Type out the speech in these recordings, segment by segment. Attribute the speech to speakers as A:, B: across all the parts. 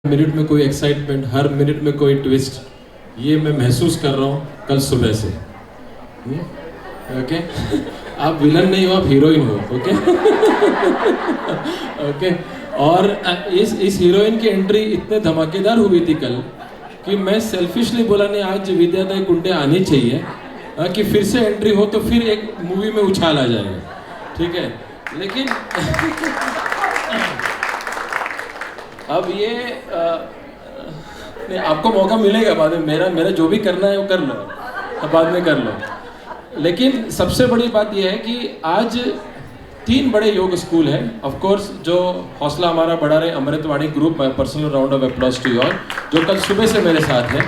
A: Minute में कोई excitement, हर minute में कोई ट्विस्ट, ये मैं महसूस कर रहा हूँ कल सुबह से। ओके आप विलन नहीं हो, आप हीरोइन हो। ओके ओके और इस हीरोइन की एंट्री इतने धमाकेदार हुई थी कल कि मैं सेल्फिशली बोला नहीं आज विद्यादय कुंटे आनी चाहिए कि फिर से एंट्री हो तो फिर एक मूवी में उछाल आ जाएगा, ठीक है। लेकिन अब ये नहीं, आपको मौका मिलेगा बाद में, मेरा जो भी करना है वो कर लो, अब बाद में कर लो। लेकिन सबसे बड़ी बात यह है कि आज 3 बड़े योग स्कूल हैं। ऑफ कोर्स जो हौसला हमारा बढ़ा रहे Amritvani group, personal round of applause to all, जो कल सुबह से मेरे साथ हैं।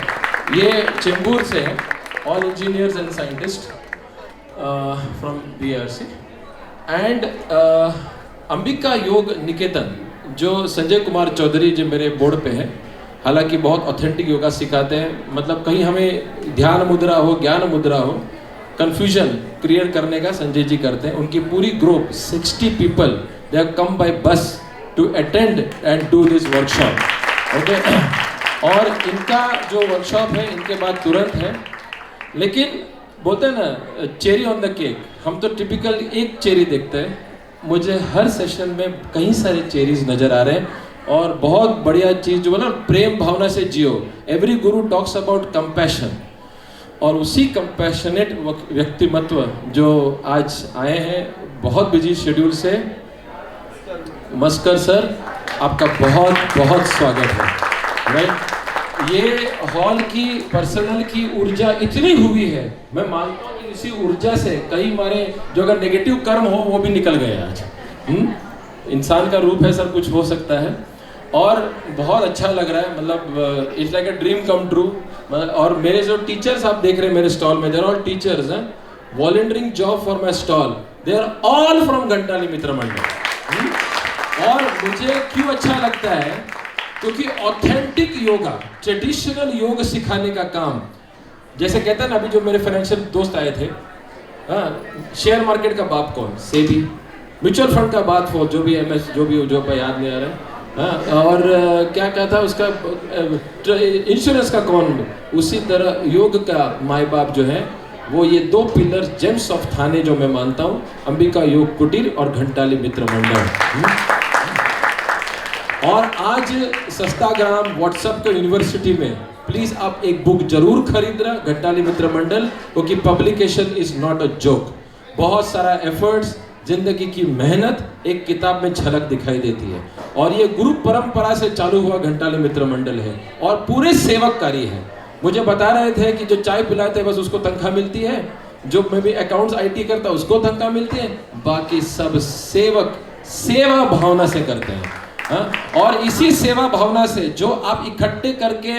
A: ये चेंबूर से हैं, all engineers and scientist from BRC and Ambika योग निकेतन, जो संजय कुमार चौधरी जो मेरे बोर्ड पे हैं, हालांकि बहुत ऑथेंटिक योगा सिखाते हैं। मतलब कहीं हमें ध्यान मुद्रा हो, ज्ञान मुद्रा हो, कंफ्यूजन क्रिएट करने का संजय जी करते हैं। उनकी पूरी group 60 people they have come by bus to attend and do this workshop. Okay और इनका जो वर्कशॉप है इनके बाद तुरंत है। लेकिन बोलते हैं ना चेरी ऑन द केक, हम तो टिपिकल एक चेरी देखते हैं, मुझे हर सेशन में कई सारे चेरीज नजर आ रहे हैं। और बहुत बढ़िया चीज़ जो बोला, प्रेम भावना से जियो। Every Guru talks about compassion, और उसी कंपैशनेट व्यक्तिमत्व जो आज आए हैं बहुत बिजी शेड्यूल से। मस्कर सर, आपका बहुत बहुत स्वागत है। राइट, ये हॉल की पर्सनल की ऊर्जा इतनी हुई है, मैं मानता हूँ कि इसी ऊर्जा से कई हमारे जो अगर नेगेटिव कर्म हो वो भी निकल गए आज। इंसान का रूप है सर, कुछ हो सकता है और बहुत अच्छा लग रहा है। मतलब it's like a dream come true. और मेरे जो टीचर्स आप देख रहे हैं मेरे स्टॉल में, दे आर ऑल टीचर्स हैं, volunteering job for my stall, they are all from Ghantali Mitra Mandal. और मुझे क्यों अच्छा लगता है, क्योंकि ऑथेंटिक योगा, ट्रेडिशनल योग सिखाने का काम, जैसे कहते हैं ना, अभी जो मेरे फाइनेंशियल दोस्त आए थे, शेयर मार्केट का बाप कौन, सेबी, म्यूचुअल फंड का बात हो, जो भी MS जो भी याद नहीं आ रहा है, और क्या था उसका, इंश्योरेंस का कौन, उसी तरह योग का माई बाप जो है वो ये 2 पिलर जेम्स ऑफ थाने जो मैं मानता हूँ, अंबिका योग कुटीर और घंटाली मित्र मंडल। और आज सस्ता ग्राम व्हाट्सएप के यूनिवर्सिटी में प्लीज आप एक बुक जरूर खरीदना, घंटाली मित्र मंडल, क्योंकि publication is not a joke. बहुत सारा एफर्ट्स, जिंदगी की मेहनत एक किताब में झलक दिखाई देती है। और ये गुरु परंपरा से चालू हुआ घंटाली मित्र मंडल है और पूरे सेवक कार्य है। मुझे बता रहे थे कि जो चाय पिलाते बस उसको तनख्वाह मिलती है, जो मैं भी अकाउंट्स IT करता उसको तनख्वाह मिलती है, बाकी सब सेवक सेवा भावना से करते हैं। और इसी सेवा भावना से जो आप इकट्ठे करके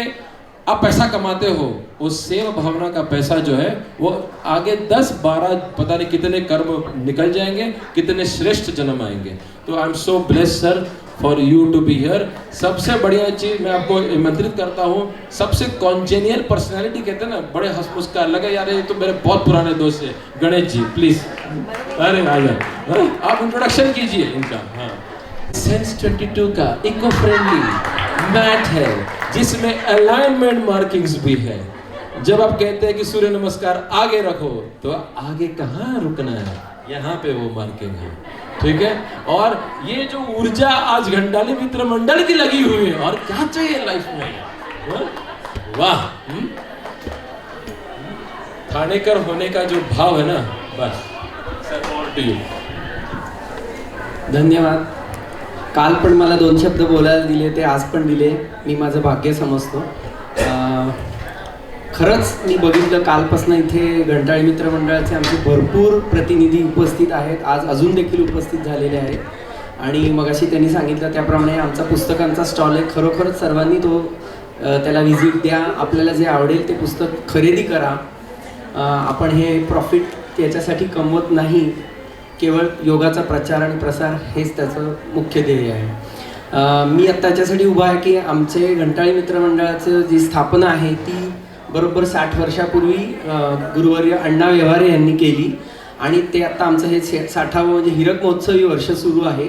A: आप पैसा कमाते हो, उस सेवा भावना का पैसा जो है वो आगे 10-12 पता नहीं कितने कर्म निकल जाएंगे, कितने श्रेष्ठ जन्म आएंगे। तो I am so blessed sir for you to be here. सबसे बढ़िया चीज मैं आपको आमंत्रित करता हूँ, सबसे कॉन्जेनियल पर्सनैलिटी कहते हैं ना, बड़े हंस का लगे यार, ये तो मेरे बहुत पुराने दोस्त है, गणेश जी प्लीज, अरे आ जाओ, आप इंट्रोडक्शन कीजिए इनका। हाँ, सेंस 22 का इको फ्रेंडली मैट है जिसमें अलाइनमेंट मार्किंग्स भी है। जब आप कहते हैं कि सूर्य नमस्कार आगे रखो, तो आगे कहाँ रुकना है, यहाँ पे वो मार्किंग है, ठीक है। और ये जो ऊर्जा आज घंटाली मित्र मंडल की लगी हुई है, और क्या चाहिए लाइफ में, वाह। ठाणेकर होने का जो भाव है ना, बस सर, ऑल टू यू।
B: धन्यवाद। काल पण मला 2 शब्द बोलायला दिले, ते आज पण दिले, मी माझं भाग्य समजतो। खरंच मी बघितलं कालपासून इथे घंटाळी मित्र मंडळाचे आमचे भरपूर प्रतिनिधी उपस्थित आहेत, आज अजून देखील उपस्थित झालेले आहेत। आणि मगाशी त्यांनी सांगितलं त्याप्रमाणे आमचा पुस्तकांचा स्टॉल आहे, खरोखरच सर्वांनी तो त्याला व्हिजिट द्या, आपल्याला जे आवडेल ते पुस्तक खरेदी करा। आपण हे प्रॉफिट याच्यासाठी कमवत नाही, केवळ योगाचा प्रचार आणि प्रसार हेच त्याचं मुख्य ध्येय आहे। मी आत्ता त्याच्यासाठी उभा आहे की आमचे घंटाळी मित्र मंडळाचं जी स्थापना आहे ती बरोबर 60 वर्षापूर्वी गुरुवर्य अण्णा व्यवहारे यांनी केली, आणि ते आता आमचं हे 60वं म्हणजे हीरक महोत्सवी वर्ष सुरू आहे।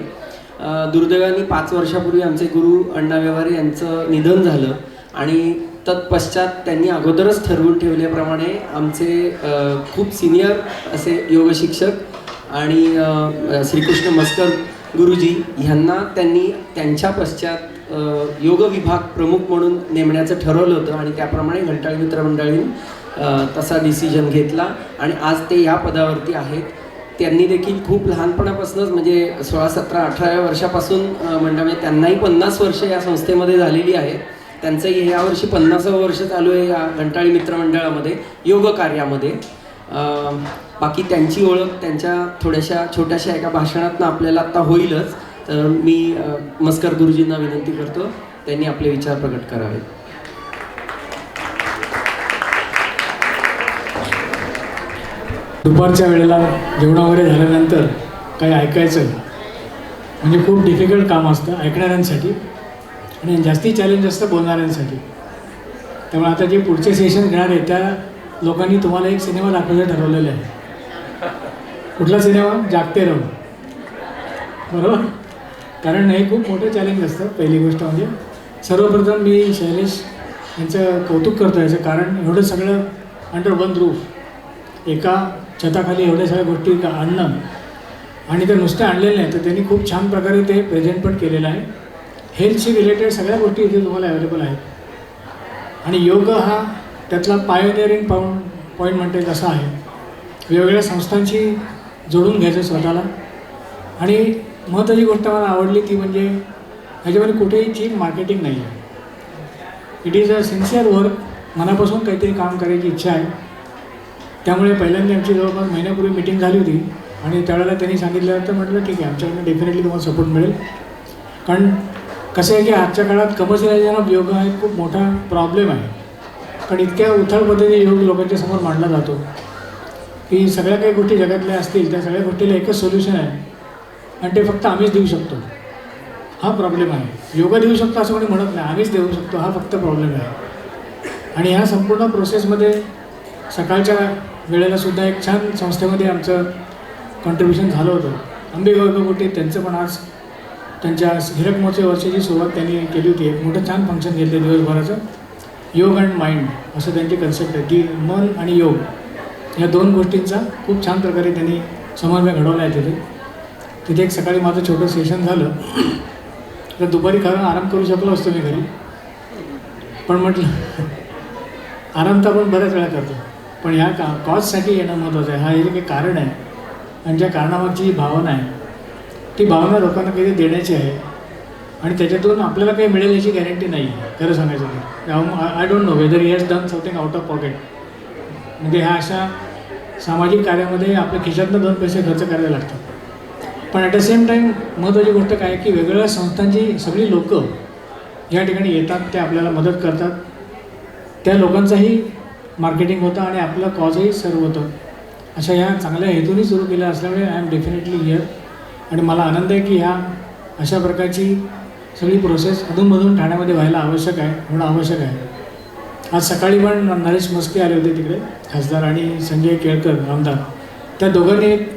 B: दुर्दैवाने 5 वर्षापूर्वी आमचे गुरु अण्णा व्यवहारे यांचं निधन झालं आणि तत्पश्चात त्यांनी अगोदरच ठरवून ठेवल्याप्रमाणे आमचे खूप सिनियर असे योग शिक्षक आणि श्रीकृष्ण मस्कर गुरुजी ह्यांना त्यांनी त्यांच्या पश्चात योग विभाग प्रमुख म्हणून नेमण्याचं ठरवलं होतं आणि त्याप्रमाणे घंटाळी मित्रमंडळीने तसा डिसिजन घेतला आणि आज ते या पदावरती आहेत. त्यांनी देखील खूप लहानपणापासूनच म्हणजे 16, 17, 18 वर्षापासून म्हणजे त्यांनाही 50 वर्ष या संस्थेमध्ये झालेली आहेत. त्यांचंही यावर्षी 50वं वर्ष चालू आहे या घंटाळी मित्रमंडळामध्ये योग कार्यामध्ये. बाकी त्यांची ओळख त्यांच्या थोड्याशा छोट्याशा एका भाषणातनं आपल्याला आत्ता होईलच. तर मी मस्कर गुरुजींना विनंती करतो त्यांनी आपले विचार प्रकट करावेत.
C: दुपारच्या वेळेला जेवण वगैरे झाल्यानंतर काही ऐकायचं म्हणजे खूप डिफिकल्ट काम असतं ऐकणाऱ्यांसाठी आणि जास्ती चॅलेंज असतं बोलणाऱ्यांसाठी. त्यामुळे आता जे पुढचे सेशन घेणार आहे त्या लोकांनी तुम्हाला एक सिनेमा दाखवायचं ठरवलेलं आहे. कुठला सिनेमा? जागते रहो. बरोबर? कारण हे खूप मोठं चॅलेंज असतं. पहिली गोष्ट म्हणजे सर्वप्रथम मी शैलेश यांचं कौतुक करतो याचं कारण एवढं सगळं अंडर वन रूफ एका छताखाली एवढ्या सगळ्या गोष्टी आणणं आणि ते नुसते आणलेले नाही तर त्यांनी खूप छान प्रकारे ते प्रेझेंट पण केलेलं आहे. हेल्थशी रिलेटेड सगळ्या गोष्टी इथे तुम्हाला अवेलेबल आहेत आणि योग हा त्यातला पायोनियरिंग पॉईंट म्हणते तसा आहे. वेगवेगळ्या संस्थांशी जोडून घ्यायचं स्वतःला आणि महत्त्वाची गोष्ट मला आवडली ती म्हणजे ह्याच्यामध्ये कुठेही चीप मार्केटिंग नाही आहे. It is a sincere work. मनापासून काहीतरी काम करायची इच्छा आहे. त्यामुळे पहिल्यांदा आमची जवळपास महिन्यापूर्वी मीटिंग झाली होती आणि त्यावेळेला त्यांनी सांगितलं तर म्हटलं ठीक आहे आमच्याकडून डेफिनेटली तुम्हाला सपोर्ट मिळेल. कारण कसं आहे की आजच्या काळात कमर्शियलायझेशन ऑफ योगा हा एक खूप मोठा प्रॉब्लेम आहे. कारण इतक्या उथळ पद्धतीने योग लोकांच्या समोर मांडला जातो की सगळ्या काही गोष्टी जगातल्या असतील त्या सगळ्या गोष्टीला एकच सोल्युशन आहे आणि ते फक्त आम्हीच देऊ शकतो. हा प्रॉब्लेम आहे. योगा देऊ शकतो असं कोणी म्हणत नाही. आम्हीच देऊ शकतो हा फक्त प्रॉब्लेम आहे. आणि ह्या संपूर्ण प्रोसेसमध्ये सकाळच्या वेळेलासुद्धा एक छान संस्थेमध्ये आमचं कॉन्ट्रीब्युशन झालं होतं. अंबे गोटे त्यांचं पण आज त्यांच्या हिरक मोर्चे वर्षाची सुरुवात त्यांनी केली होती. एक मोठं छान फंक्शन घेतलं दिवसभराचं. योग अँड माइंड असं त्यांची कन्सेप्ट आहे की मन आणि योग या दोन गोष्टींचा खूप छान प्रकारे त्यांनी समन्वय घडवला आहे. तिथे एक सकाळी माझं छोटं सेशन झालं तर दुपारी खरं आराम करू शकलो असतो मी घरी पण म्हटलं आराम तर आपण बऱ्याच वेळा करतो पण ह्या कॉजसाठी येणं महत्त्वाचं आहे. हा हे काही कारण आहे आणि ज्या कारणामागची जी भावना आहे ती भावना लोकांना काही देण्याची आहे आणि त्याच्यातून आपल्याला काही मिळेल याची गॅरंटी नाही आहे खरं सांगायचं तर. I don't know whether he has done something out of pocket. म्हणजे ह्या अशा सामाजिक कार्यामध्ये आपल्या खिशातनं 2 पैसे खर्च करायला लागतात. पण ॲट द सेम टाईम महत्त्वाची गोष्ट काय की वेगवेगळ्या संस्थांची सगळी लोकं या ठिकाणी येतात ते आपल्याला मदत करतात. त्या लोकांचाही मार्केटिंग होतं आणि आपलं कॉजही सर्व होतं. अशा ह्या चांगल्या हेतूनही सुरू केल्या असल्यामुळे आय एम डेफिनेटली हिअर आणि मला आनंद आहे की ह्या अशा प्रकारची सगळी प्रोसेस अधूनमधून ठाण्यामध्ये व्हायला आवश्यक आहे होणं आवश्यक आहे. आज सकाळी पण नरेश मस्के आले होते तिकडे खासदार आणि संजय केळकर आमदार. त्या दोघांनी एक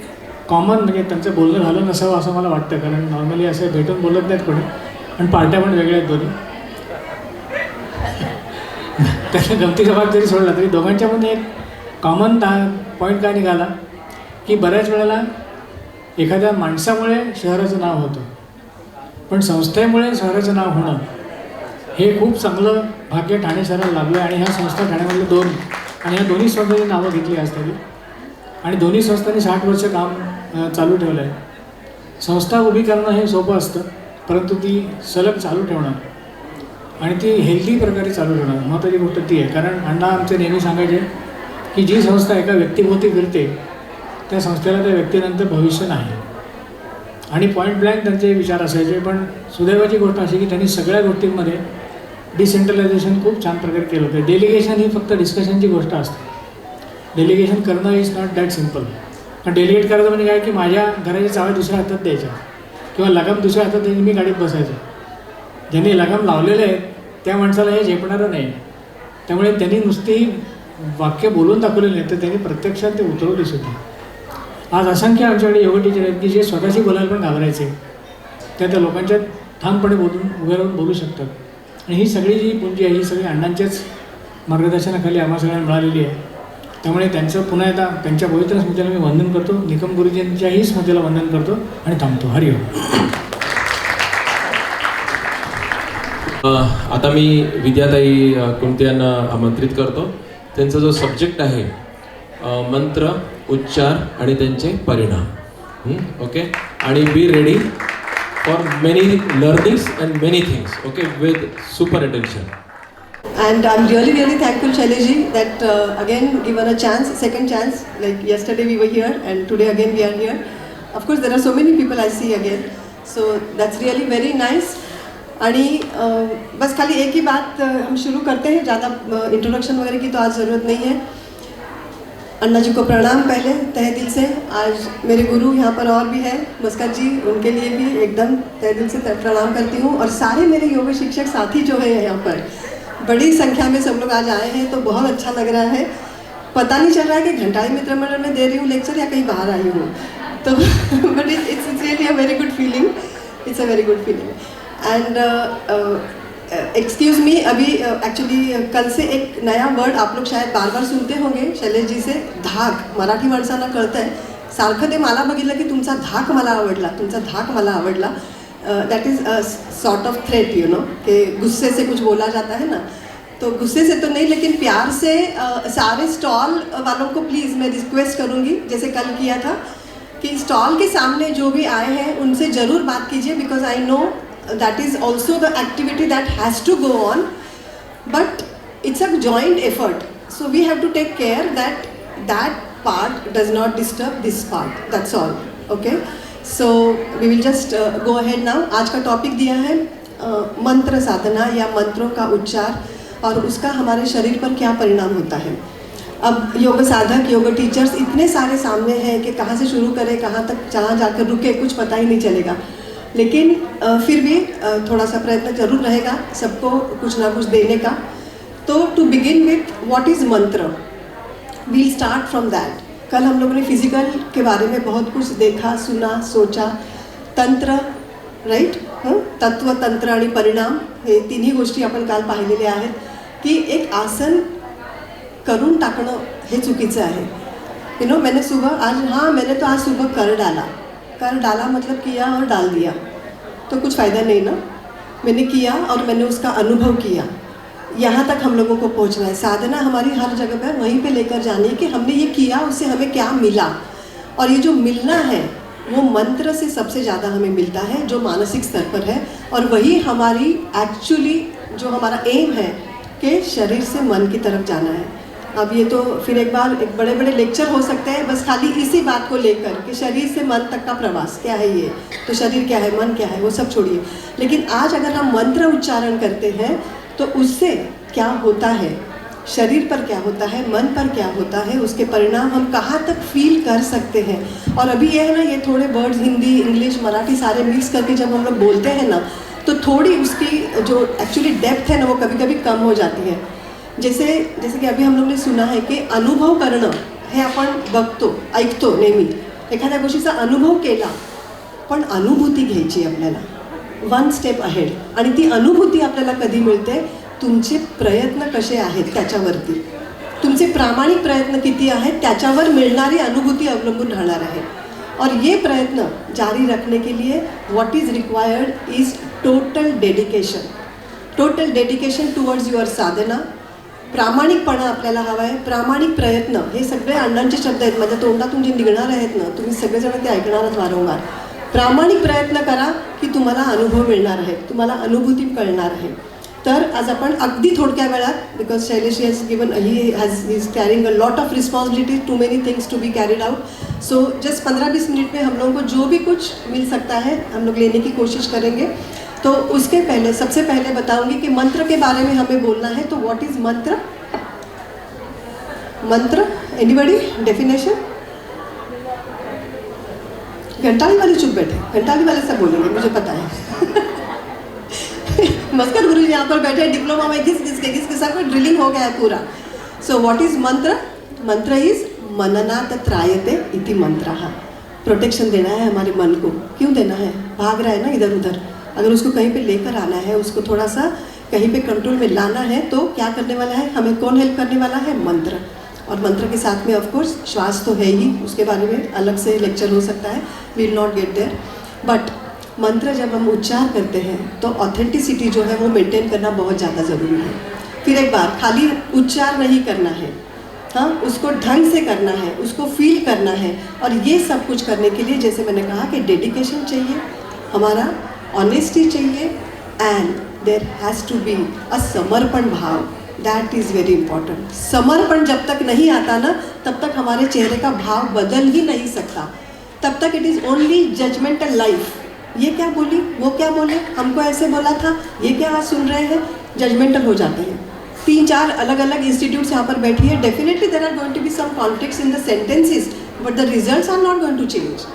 C: कॉमन म्हणजे त्यांचं बोलणं झालं नसावं असं मला वाटतं कारण नॉर्मली असं भेटून बोलत नाहीत कोणी आणि पार्ट्या पण वेगळ्या आहेत दोन्ही. त्याच्या गमतीचा भाग जरी सोडला तरी दोघांच्यामध्ये एक कॉमन पॉईंट काय निघाला की बऱ्याच वेळेला एखाद्या माणसामुळे शहराचं नाव होतं पण संस्थेमुळे शहराचं नाव होणं हे खूप चांगलं भाग्य ठाणे शहराला लाभलं आहे. आणि ह्या संस्था ठाण्यामधले 2 आणि ह्या दोन्ही संस्थांची नावं घेतली आज तरी आणि दोन्ही संस्थांनी 60 वर्ष काम चालू ठेवलं आहे. संस्था उभी करणं हे सोपं असतं परंतु ती सलग चालू ठेवणं आणि ती हेल्दी प्रकारे चालू ठेवणं महत्त्वाची गोष्ट ती आहे. कारण अण्णा आमचे नेहमी सांगायचे की जी संस्था एका व्यक्तीभोवती फिरते त्या संस्थेला त्या व्यक्तीनंतर भविष्य नाही आणि पॉईंट ब्लँक त्यांचे विचार असायचे. पण सुदैवाची गोष्ट अशी की त्यांनी सगळ्या गोष्टींमध्ये डिसेंट्रलायझेशन खूप छान प्रकारे केलं होतं. डेलिगेशन ही फक्त डिस्कशनची गोष्ट असते. डेलिगेशन करणं इज नॉट दॅट सिम्पल. पण डेलिगेट करायचं म्हणजे काय की माझ्या घराच्या चाव्या दुसऱ्या हातात द्यायच्या किंवा लगाम दुसऱ्या हातात द्यायची मी गाडीत बसायचं. ज्यांनी लगाम लावलेले आहेत त्या माणसाला हे झेपणारं नाही. त्यामुळे त्यांनी नुसती वाक्य बोलून दाखवलेले नाही तर त्यांनी प्रत्यक्षात ते उतरवली सुद्धा. आज असंख्य आमच्याकडे योग टीचर आहेत की जे स्वतःशी बोलायला पण घाबरायचे त्या लोकांच्यात ठामपणे उभं बोलू शकतात. आणि ही सगळी जी पुंजी आहे ही सगळी अण्णांच्याच मार्गदर्शनाखाली आम्हा सगळ्यांना मिळालेली आहे. त्यामुळे त्यांचं पुन्हा एकदा त्यांच्या पवित्र स्मृतीला मी वंदन करतो, निकम गुरुजींच्याही स्मृतीला वंदन करतो आणि थांबतो. हरिओम.
A: आता मी विद्याताई कुंटे यांना आमंत्रित करतो. त्यांचा जो सब्जेक्ट आहे मंत्र, उच्चार आणि त्यांचे परिणाम. ओके, आणि be ready for many learnings and many things. Okay, with super attention.
D: And I'm really thankful, Shaileji, that again given a chance, second chance. Like yesterday we were here and today again we are here. Of course there are so many people I see again, so that's really very nice. आणि बस खाली एक ही बात हम शुरू करते हैं, ज़्यादा इंट्रोडक्शन वगैरह की तो आज ज़रूरत नहीं है. अन्ना जी को प्रणाम पहले तहे दिल से. आज मेरे गुरु यहाँ पर और भी है, मस्कर जी, उनके लिए भी एकदम तहे दिल से प्रणाम करती हूँ. और सारे मेरे योग शिक्षक साथी जो है यहाँ पर बड़ी संख्या में सब लोग आज आए हैं, तो बहुत अच्छा लग रहा है. पता नहीं चल रहा है कि घंटाली मित्र मंडल में दे रही हूँ लेक्चर या कहीं बाहर आई हूँ, तो but it's really a very good feeling. It's a very good feeling. And excuse me, अभी एक्चुअली कल से एक नया वर्ड आप लोग शायद बार बार सुनते होंगे शैलेश जी से, धाक. मराठी माणसांना कळतं आहे, सारखं ते मला बघितलं की तुमचा धाक मला आवडला, तुमचा धाक मला आवडला. That is a sort of threat, you know, कि गुस्से से कुछ बोला जाता है ना, तो गुस्से से तो नहीं लेकिन प्यार से. सारे स्टॉल वालों को प्लीज़ मैं रिक्वेस्ट करूँगी, जैसे कल किया था, कि स्टॉल के सामने जो भी आए हैं उनसे ज़रूर बात कीजिए, because I know that is also the activity that has to go on, but it's a joint effort, so we have to take care that that part does not disturb this part. That's all. Okay, so we will just go ahead now. आज का topic दिया है मंत्र साधना या मंत्रों का उच्चार और उसका हमारे शरीर पर क्या परिणाम होता है. अब योग साधक, योग टीचर्स इतने सारे सामने हैं कि कहाँ से शुरू करें, कहाँ तक जहाँ जाकर रुके कुछ पता ही नहीं चलेगा. लेकिन फिर भी थोड़ा सा प्रयत्न जरूर रहेगा सबको कुछ ना कुछ देने का. तो to begin with what is mantra, we'll start from that. कल हम लोगों ने फिजिकल के बारे में बहुत कुछ देखा, सुना, सोचा. तंत्र, राईट, तत्व, तंत्र आणि परिणाम हे तिन्ही गोष्टी आपण काल पाहिलेल्या आहेत. की एक आसन करून टाकणं हे चुकीचं आहे. यू नो, मैंने तो आज सुबह कर डाला मतलब किया और डाल दिया, तो कुछ फ़ायदा नहीं ना. मैंने किया और मैंने उसका अनुभव किया. यहाँ तक हम लोगों को पहुँचना है. साधना हमारी हर जगह पर वहीं पे लेकर जानी है कि हमने ये किया, उससे हमें क्या मिला. और ये जो मिलना है वो मंत्र से सबसे ज़्यादा हमें मिलता है, जो मानसिक स्तर पर है. और वही हमारी एक्चुअली जो हमारा एम है कि शरीर से मन की तरफ जाना है. अब ये तो फिर एक बार एक बड़े बड़े लेक्चर हो सकते हैं बस खाली इसी बात को लेकर कि शरीर से मन तक का प्रवास क्या है, ये तो शरीर क्या है, मन क्या है, वो सब छोड़िए. लेकिन आज अगर हम मंत्र उच्चारण करते हैं तो उससे क्या होता है, शरीर पर क्या होता है, मन पर क्या होता है, उसके परिणाम हम कहाँ तक फील कर सकते हैं. और अभी ये है ना, ये थोड़े वर्ड्स हिंदी, इंग्लिश, मराठी सारे मिक्स करके जब हम लोग बोलते हैं ना, तो थोड़ी उसकी जो एक्चुअली डेप्थ है ना वो कभी कभी कम हो जाती है. जैसे की अभी हम लोग ने सुना है की अनुभव करणं हे आपण बघतो, ऐकतो नेहमी. एखाद्या गोष्टीचा अनुभव केला, पण अनुभूती घ्यायची आपल्याला, वन स्टेप अहेड. आणि ती अनुभूती आपल्याला कधी मिळते, तुमचे प्रयत्न कसे आहेत त्याच्यावरती, तुमचे प्रामाणिक प्रयत्न किती आहेत त्याच्यावर मिळणारी अनुभूती अवलंबून राहणार आहे. और ये प्रयत्न जारी रखने के लिए what is required is total dedication towards your sadhana. प्रामाणिकपणा आपल्याला हवा आहे, प्रामाणिक प्रयत्न. हे सगळे अण्णांचे शब्द आहेत, माझ्या तोंडातून जे निघणार आहेत ना, तुम्ही सगळेजण ते ऐकणारच वारंवार. प्रामाणिक प्रयत्न करा की तुम्हाला अनुभव मिळणार आहे, तुम्हाला अनुभूती कळणार आहे. तर आज आपण अगदी थोडक्या वेळात, because Shailesh has given he is carrying a lot of responsibilities, too many things to be carried out. So just 15-20 minute में हम लोगों को जो भी कुछ मिल सकता है हम लोग लेने की कोशिश करेंगे. तो उसके पहले सबसे पहले बताऊंगी कि मंत्र के बारे में हमें बोलना है. तो व्हाट इज़ मंत्र? मंत्र, एनीबॉडी, डेफिनेशन? घंटाली वाले चुप बैठे, घंटाली वाले सब बोलेंगे, मुझे पता है. मस्कर गुरु जी यहाँ पर बैठे, डिप्लोमा में घिस के सब ड्रिलिंग हो गया है पूरा. सो व्हाट इज़ मंत्र? मंत्र इज़ मननात त्रायते इति मंत्रः. प्रोटेक्शन देना है हमारे मन को। क्यों देना है? भाग रहा है ना इधर उधर, अगर उसको कहीं पे लेकर आना है, उसको थोड़ा सा कहीं पे कंट्रोल में लाना है, तो क्या करने वाला है हमें? कौन हेल्प करने वाला है? मंत्र। और मंत्र के साथ में ऑफ कोर्स श्वास तो है ही, उसके बारे में अलग से लेक्चर हो सकता है, we will not get there. But mantra जब हम उच्चार करते हैं तो ऑथेंटिसिटी जो है वो मेंटेन करना बहुत ज़्यादा ज़रूरी है। फिर एक बार खाली उच्चार नहीं करना है, हाँ, उसको ढंग से करना है, उसको फील करना है। और ये सब कुछ करने के लिए जैसे मैंने कहा कि डेडिकेशन चाहिए, हमारा ऑनेस्टी चाहिए, and there has to be a samarpan bhav. That is very important. समर्पण जब तक नहीं आता ना, तब तक हमारे चेहरे का भाव बदल ही नहीं सकता। तब तक it is only judgmental life. ये क्या बोली, वो क्या बोले, हमको ऐसे बोला था, ये क्या आज सुन रहे हैं, जजमेंटल हो जाते हैं। 3-4 अलग अलग इंस्टीट्यूट्स यहाँ पर बैठी है, definitely there are going to be some conflicts in the sentences, but the results are not going to change.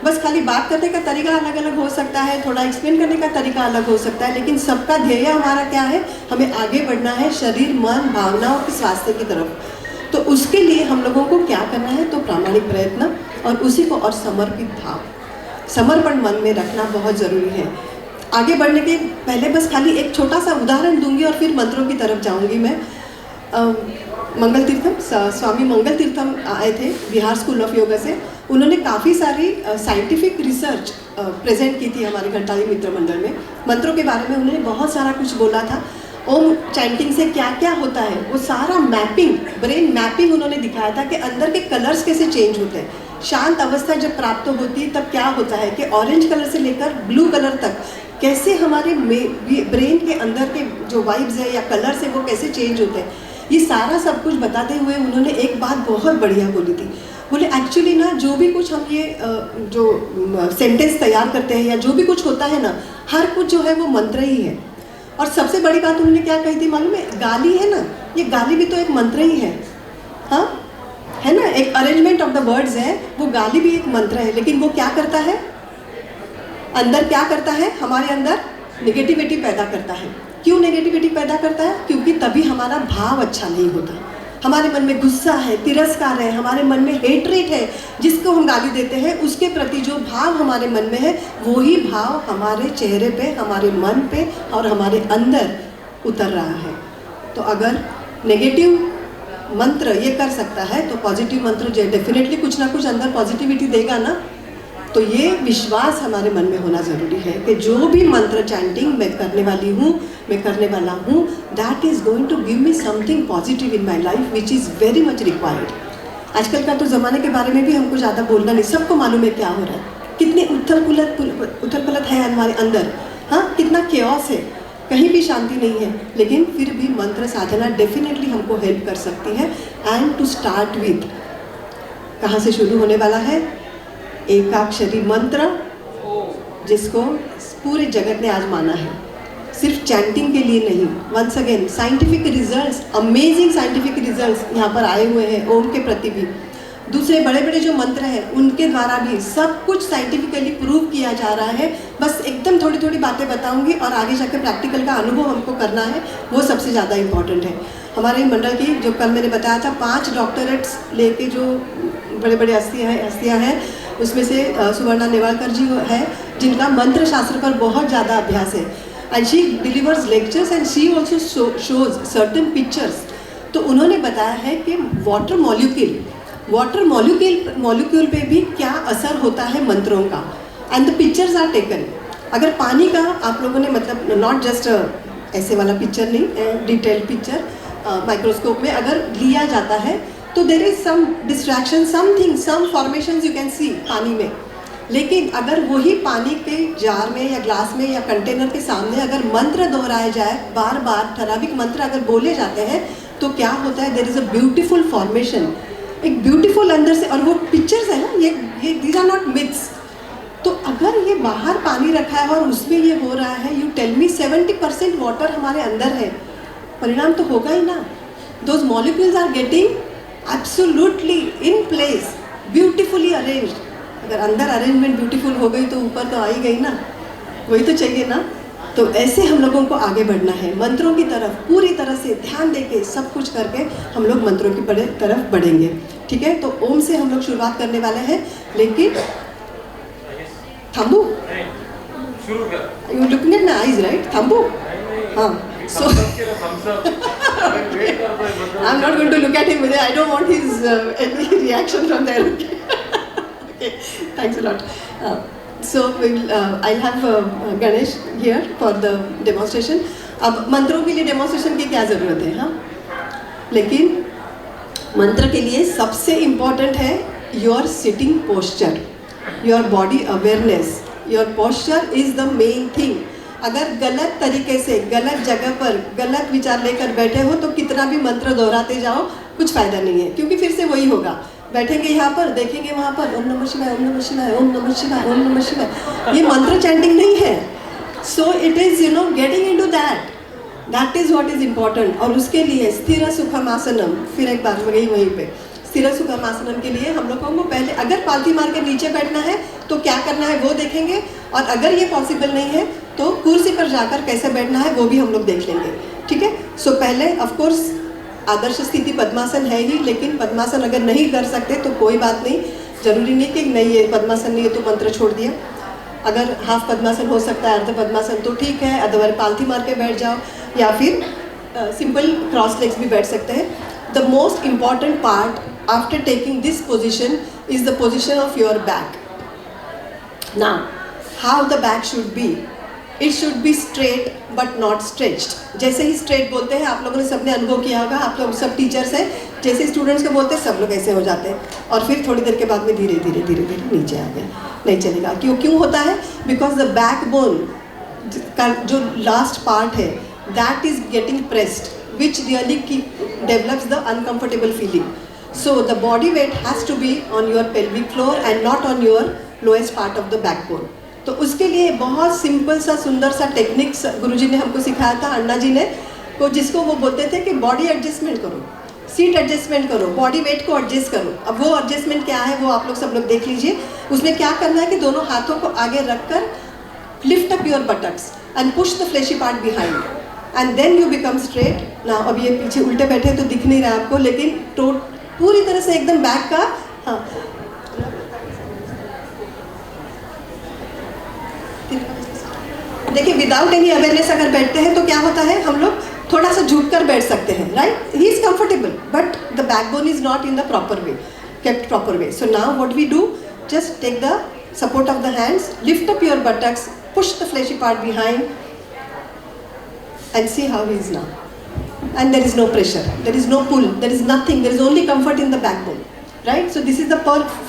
D: बस खाली बात करने का तरीका अलग अलग हो सकता है, थोड़ा एक्सप्लेन करने का तरीका अलग हो सकता है, लेकिन सबका ध्येय हमारा क्या है? हमें आगे बढ़ना है शरीर, मन, भावनाओं के स्वास्थ्य की तरफ। तो उसके लिए हम लोगों को क्या करना है? तो प्रामाणिक प्रयत्न और उसी को और समर्पित भाव, समर्पण मन में रखना बहुत ज़रूरी है। आगे बढ़ने के पहले बस खाली एक छोटा सा उदाहरण दूंगी और फिर मंत्रों की तरफ जाऊंगी मैं। मंगल तीर्थम, स्वामी मंगल तीर्थम आए थे बिहार स्कूल ऑफ योगा से। उन्होंने काफ़ी सारी साइंटिफिक रिसर्च प्रेजेंट की थी हमारे घंटाली मित्र मंडल में। मंत्रों के बारे में उन्होंने बहुत सारा कुछ बोला था। ओम चैंटिंग से क्या क्या होता है वो सारा मैपिंग, ब्रेन मैपिंग उन्होंने दिखाया था कि अंदर के कलर्स कैसे चेंज होते हैं। शांत अवस्था जब प्राप्त होती है तब क्या होता है कि ऑरेंज कलर से लेकर ब्लू कलर तक कैसे हमारे ब्रेन के अंदर के जो वाइब्स है या कलर्स है वो कैसे चेंज होते हैं। ये सारा सब कुछ बताते हुए उन्होंने एक बात बहुत बढ़िया बोली थी। बोले एक्चुअली ना जो भी कुछ हम ये जो सेंटेंस तैयार करते हैं या जो भी कुछ होता है ना, हर कुछ जो है वो मंत्र ही है। और सबसे बड़ी बात उन्होंने क्या कही थी मालूम है? गाली है ना, ये गाली भी तो एक मंत्र ही है, हाँ है ना, एक अरेंजमेंट ऑफ द वर्ड्स है, वो गाली भी एक मंत्र है। लेकिन वो क्या करता है अंदर, क्या करता है हमारे अंदर? नेगेटिविटी पैदा करता है। क्यों नेगेटिविटी पैदा करता है? क्योंकि तभी हमारा भाव अच्छा नहीं होता। हमारे मन में गुस्सा है, तिरस्कार है, हमारे मन में हेट्रेट है, जिसको हम गाली देते हैं उसके प्रति जो भाव हमारे मन में है वही भाव हमारे चेहरे पे, हमारे मन पे और हमारे अंदर उतर रहा है। तो अगर नेगेटिव मंत्र ये कर सकता है तो पॉजिटिव मंत्र जो डेफिनेटली कुछ ना कुछ अंदर पॉजिटिविटी देगा ना। तो ये विश्वास हमारे मन में होना ज़रूरी है कि जो भी मंत्र चैंटिंग मैं करने वाली हूँ, मैं करने वाला हूँ, that is going to give me something positive in my life which is very much required. आजकल का तो ज़माने के बारे में भी हमको ज़्यादा बोलना नहीं, सबको मालूम है क्या हो रहा है, कितनी उथल पुलत है हमारे अंदर, हाँ कितना केओस है, कहीं भी शांति नहीं है। लेकिन फिर भी मंत्र साधना डेफिनेटली हमको हेल्प कर सकती है। एंड टू स्टार्ट विथ कहाँ से शुरू होने वाला है? एकाक्षरी मंत्र, जिसको पूरे जगत ने आज माना है, सिर्फ चैंटिंग के लिए नहीं। Once again scientific results, amazing scientific results यहाँ पर आए हुए हैं ओम के प्रति भी। दूसरे बड़े बड़े जो मंत्र हैं उनके द्वारा भी सब कुछ साइंटिफिकली प्रूव किया जा रहा है। बस एकदम थोड़ी थोड़ी बातें बताऊंगी और आगे जाकर प्रैक्टिकल का अनुभव हमको करना है, वो सबसे ज़्यादा इम्पॉर्टेंट है। हमारे मंडल की जो कल मैंने बताया था 5 डॉक्टरेट्स लेके जो बड़े बड़े हस्तियाँ हैं, उसमें से सुवर्णा नेवालकर जी है जिनका मंत्र शास्त्र पर बहुत ज़्यादा अभ्यास है। And she delivers lectures and she also shows certain pictures. तो उन्होंने बताया है कि वाटर मॉलिक्यूल पे भी क्या असर होता है मंत्रों का। And the pictures are taken. अगर पानी का आप लोगों ने मतलब नॉट जस्ट ऐसे वाला पिक्चर नहीं, डिटेल्ड पिक्चर माइक्रोस्कोप में अगर लिया जाता है तो there is some distraction, something, some formations you can see पानी में। लेकिन अगर वही पानी के जार में या ग्लास में या कंटेनर के सामने अगर मंत्र दोहराया जाए, बार बार ठराविक मंत्र अगर बोले जाते हैं तो क्या होता है? There is a beautiful formation, एक ब्यूटीफुल अंदर से। और वो पिक्चर्स है ना, ये दीज आर नॉट मिथ्स। तो अगर ये बाहर पानी रखा है और उसमें ये हो रहा है, यू टेल मी 70% वाटर हमारे अंदर है, परिणाम तो होगा ही ना। Those molecules are getting absolutely in place, beautifully arranged. अगर अंदर अरेंजमेंट ब्यूटीफुल हो गई तो ऊपर तो आ ही गई ना, वही तो चाहिए ना। तो ऐसे हम लोगों को आगे बढ़ना है, मंत्रों की तरफ पूरी तरह से ध्यान देके सब कुछ करके हम लोग मंत्रों की तरफ बढ़ेंगे। ठीक है, तो ओम से हम लोग शुरुआत करने वाले हैं, लेकिन थांबू? You looking at my eyes, right? थांबू? हाँ. So I'm not going to look at him. I don't want his any reaction from there. Okay. Thanks a lot. So I'll have Ganesh here for the demonstration. अब मंत्रों के लिए demonstration की क्या ज़रूरत है? हाँ, लेकिन मंत्र के लिए सबसे इम्पॉर्टेंट है your sitting posture, your body awareness. Your posture is the main thing. अगर गलत तरीके से गलत जगह पर गलत विचार लेकर बैठे हो तो कितना भी मंत्र दोहराते जाओ कुछ फ़ायदा नहीं है, क्योंकि फिर से वही होगा. बैठेंगे यहाँ पर, देखेंगे वहाँ पर, ओम नमः शिवाय, ओम नमः शिवाय, ओम नमः शिवाय, ओम नमः शिवाय. ये मंत्र चैंटिंग नहीं है. So it is getting into that is what is important. और उसके लिए स्थिर सुखम आसनम, फिर एक बार वहीं पे स्थिर सुखम आसनम के लिए हम लोगों को पहले अगर पालथी मार के नीचे बैठना है तो क्या करना है वो देखेंगे, और अगर ये पॉसिबल नहीं है तो कुर्सी पर जाकर कैसे बैठना है वो भी हम लोग देख लेंगे. ठीक है. सो पहले ऑफकोर्स आदर्श स्थिति पद्मासन है ही, लेकिन पद्मासन अगर नहीं कर सकते तो कोई बात नहीं. जरूरी नहीं कि नहीं ये पद्मासन नहीं है तो मंत्र छोड़ दिया. अगर हाफ पद्मासन हो सकता है, अर्ध पद्मासन तो ठीक है, अदरवाइज पालथी मार के बैठ जाओ, या फिर सिंपल क्रॉस लेग्स भी बैठ सकते हैं. The most important part after taking this position is the position of your back. Now how the back should be? It should be straight but not stretched. जैसे ही स्ट्रेट बोलते हैं, आप लोगों ने सबने अनुभव किया होगा, आप लोग सब टीचर्स हैं, जैसे स्टूडेंट्स को बोलते हैं सब लोग ऐसे हो जाते हैं, और फिर थोड़ी देर के बाद में धीरे धीरे धीरे धीरे नीचे आ गए. नहीं चलेगा. क्यों होता है? बिकॉज द बैक बोन का जो लास्ट पार्ट है that is getting pressed, which really develops the uncomfortable feeling. So the body weight has to be on your pelvic floor and not on your lowest part of the backbone. तो उसके लिए बहुत simple सा सुंदर सा techniques गुरुजी ने हमको सिखाया था, अन्ना जी ने, को जिसको वो बोलते थे कि बॉडी एडजस्टमेंट करो, सीट एडजस्टमेंट करो, बॉडी वेट को एडजस्ट करो. अब वो एडजस्टमेंट क्या है वो आप लोग सब लोग देख लीजिए. उसमें क्या करना है कि दोनों हाथों को आगे रखकर lift up your buttocks and push the fleshy part behind and then you become straight. ना अब ये पीछे उल्टे बैठे तो दिख नहीं रहा आपको, लेकिन पूरी तरह से एकदम बैक का. हाँ, देखिए विदाउट एनी अवेयरनेस अगर बैठते हैं तो क्या होता है, हम लोग थोड़ा सा झुक कर बैठ सकते हैं, right? He is comfortable but the backbone is not in the proper way, kept proper way. So now what we do, just take the support of the hands, lift up your buttocks, push the fleshy part behind and see how he is now. And there is no pressure, there is no pull, there is nothing, there is only comfort in the backbone, right? So this is the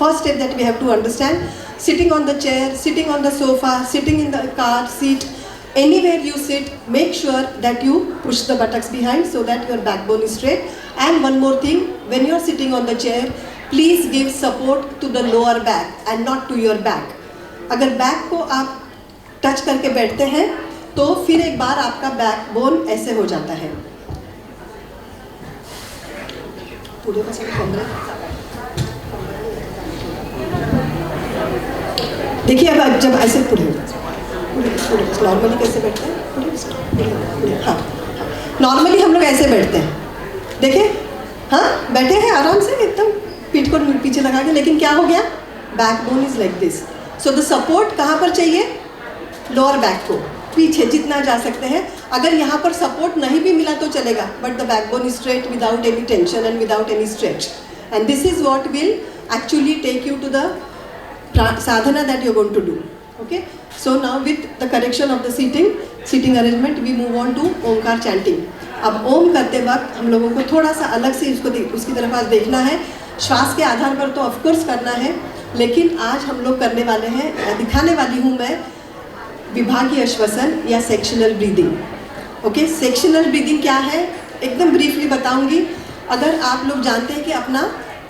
D: first step that we have to understand. Sitting on the chair, sitting on the sofa, sitting in the car seat, anywhere you sit, make sure that you push the buttocks behind so that your backbone is straight. And one more thing, when you are sitting on the chair, please give support to the lower back and not to your back. अगर back को आप touch करके बैठते हैं तो फिर एक बार आपका बैकबोन ऐसे हो जाता है. पूरे का सब कमरे देखिए. अब जब ऐसे पूरे नॉर्मली कैसे बैठते हैं? हाँ, नॉर्मली हम लोग ऐसे बैठते हैं, देखिए. हाँ, बैठे हैं आराम से एकदम पीठ को पीछे लगा के, लेकिन क्या हो गया? Backbone is like this. So the support कहाँ पर चाहिए? लोअर बैक को पीछे जितना जा सकते हैं. अगर यहाँ पर सपोर्ट नहीं भी मिला तो चलेगा, but the backbone is straight without any tension and without any stretch. And this is what will actually take you to the sadhana that you are going to do. Okay, so now with the correction of the sitting arrangement we move on to Omkar chanting. अब ओम करते वक्त हम लोगों को थोड़ा सा अलग से उसकी तरफ आज देखना है. श्वास के आधार पर तो ऑफ कोर्स करना है, लेकिन आज हम लोग करने वाले हैं, दिखाने वाली हूँ मैं विभागीय श्वसन या sectional breathing. Okay, sectional breathing क्या है एकदम ब्रीफली बताऊंगी. अगर आप लोग जानते हैं कि अपना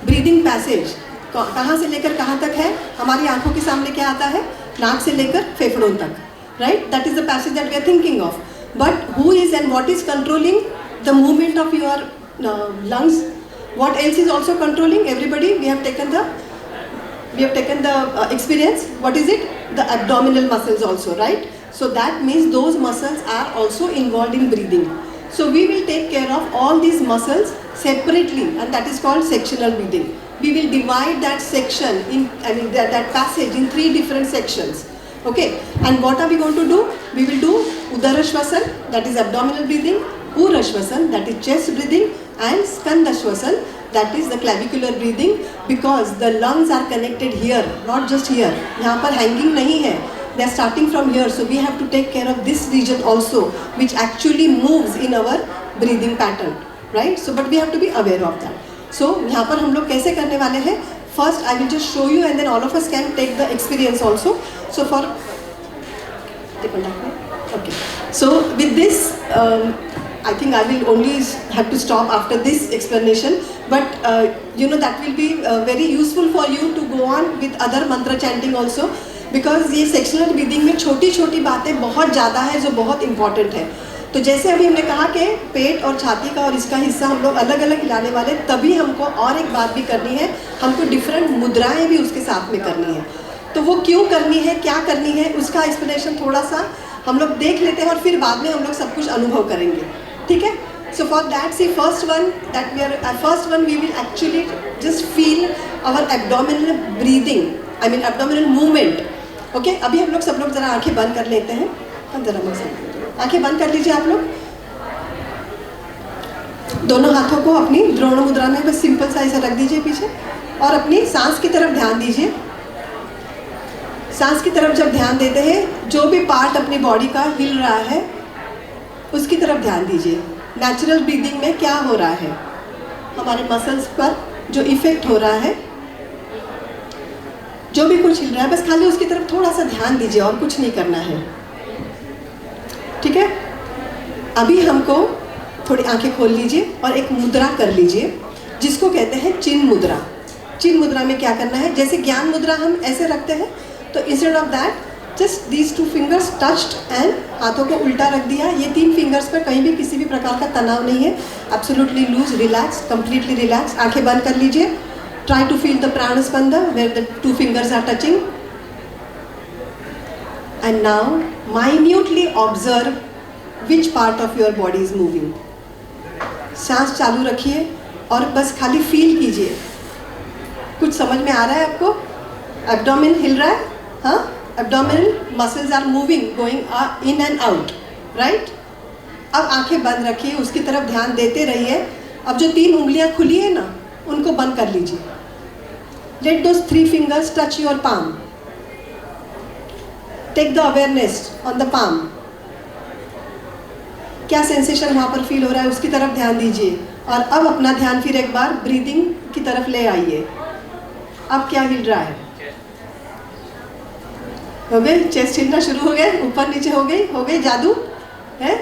D: ब्रीदिंग पैसेज कहाँ से लेकर कहाँ तक है, हमारी आंखों के सामने क्या आता है? नाक से लेकर फेफड़ों तक, right? That is the passage that we are thinking of. But who is and what is controlling the movement of your lungs? What else is also controlling? Everybody, we have taken the experience. What is it? The abdominal muscles also, right? So that means those muscles are also involved in breathing. So we will take care of all these muscles separately, and that is called sectional breathing. We will divide that section in, that passage in 3 different sections. Okay, and what are we going to do? We will do Udarashvasan, that is abdominal breathing, Urashvasan, that is chest breathing, and Skandashvasan, that is the clavicular breathing, because the lungs are connected here, not just here. यहाँ पर hanging नहीं है. They are starting from here, so we have to take care of this region also, which actually moves in our breathing pattern, right? So, but we have to be aware of that. So, यहाँ पर हम लोग कैसे करने वाले हैं? First, I will just show you, and then all of us can take the experience also. So, for okay. So, with this, I think I will only have to stop after this explanation. But you know, that will be very useful for you to go on with other mantra chanting also. Because ये sectional breathing में छोटी छोटी बातें बहुत ज़्यादा है जो बहुत इंपॉर्टेंट है. तो जैसे अभी हमने कहा कि पेट और छाती का और इसका हिस्सा हम लोग अलग अलग हिलाने वाले, तभी हमको और एक बात भी करनी है, हमको डिफरेंट मुद्राएं भी उसके साथ में करनी है. तो वो क्यों करनी है, क्या करनी है, उसका एक्सप्लेनेशन थोड़ा सा हम लोग देख लेते हैं और फिर बाद में हम लोग सब कुछ अनुभव करेंगे. ठीक है? So for that, see, first one we will actually just feel our abdominal breathing, I mean abdominal movement. Okay अभी हम लोग सब लोग ज़रा आंखें बंद कर लेते हैं. हम ज़रा आंखें बंद कर लीजिए आप लोग. दोनों हाथों को अपनी द्रोण मुद्रा में बस सिंपल सा ऐसा रख दीजिए पीछे और अपनी सांस की तरफ ध्यान दीजिए. सांस की तरफ जब ध्यान देते हैं, जो भी पार्ट अपनी बॉडी का हिल रहा है उसकी तरफ ध्यान दीजिए. नेचुरल ब्रीदिंग में क्या हो रहा है, हमारे मसल्स पर जो इफेक्ट हो रहा है, जो भी कुछ हिल रहा है, बस खाली उसकी तरफ थोड़ा सा ध्यान दीजिए और कुछ नहीं करना है. ठीक है? अभी हमको थोड़ी आंखें खोल लीजिए और एक मुद्रा कर लीजिए जिसको कहते हैं चिन्ह मुद्रा. चिन्ह मुद्रा में क्या करना है, जैसे ज्ञान मुद्रा हम ऐसे रखते हैं, तो instead of that just these 2 fingers touched and हाथों को उल्टा रख दिया. ये 3 फिंगर्स पर कहीं भी किसी भी प्रकार का तनाव नहीं है. Absolutely loose, relax, completely relax. आंखें बंद कर लीजिए. Try to feel the prana spanda where the 2 fingers are touching. And now minutely observe which part of your body is moving. सांस चालू रखिए और बस खाली फील कीजिए. कुछ समझ में आ रहा है आपको? एब्डोमेन हिल रहा है, हाँ? Abdominal muscles are moving, going in and out, right? अब आंखें बंद रखिए, उसकी तरफ ध्यान देते रहिए. अब जो 3 उंगलियां खुली है ना, उनको बंद कर लीजिए. Let those 3 fingers touch your palm. Take the awareness on the palm. क्या सेंसेशन वहाँ पर फील हो रहा है उसकी तरफ ध्यान दीजिए. और अब अपना ध्यान फिर एक बार ब्रीदिंग की तरफ ले आइए. अब क्या हिल रहा है? हो गए? चेस्ट हिलना शुरू हो गए, ऊपर नीचे हो गई जादू है.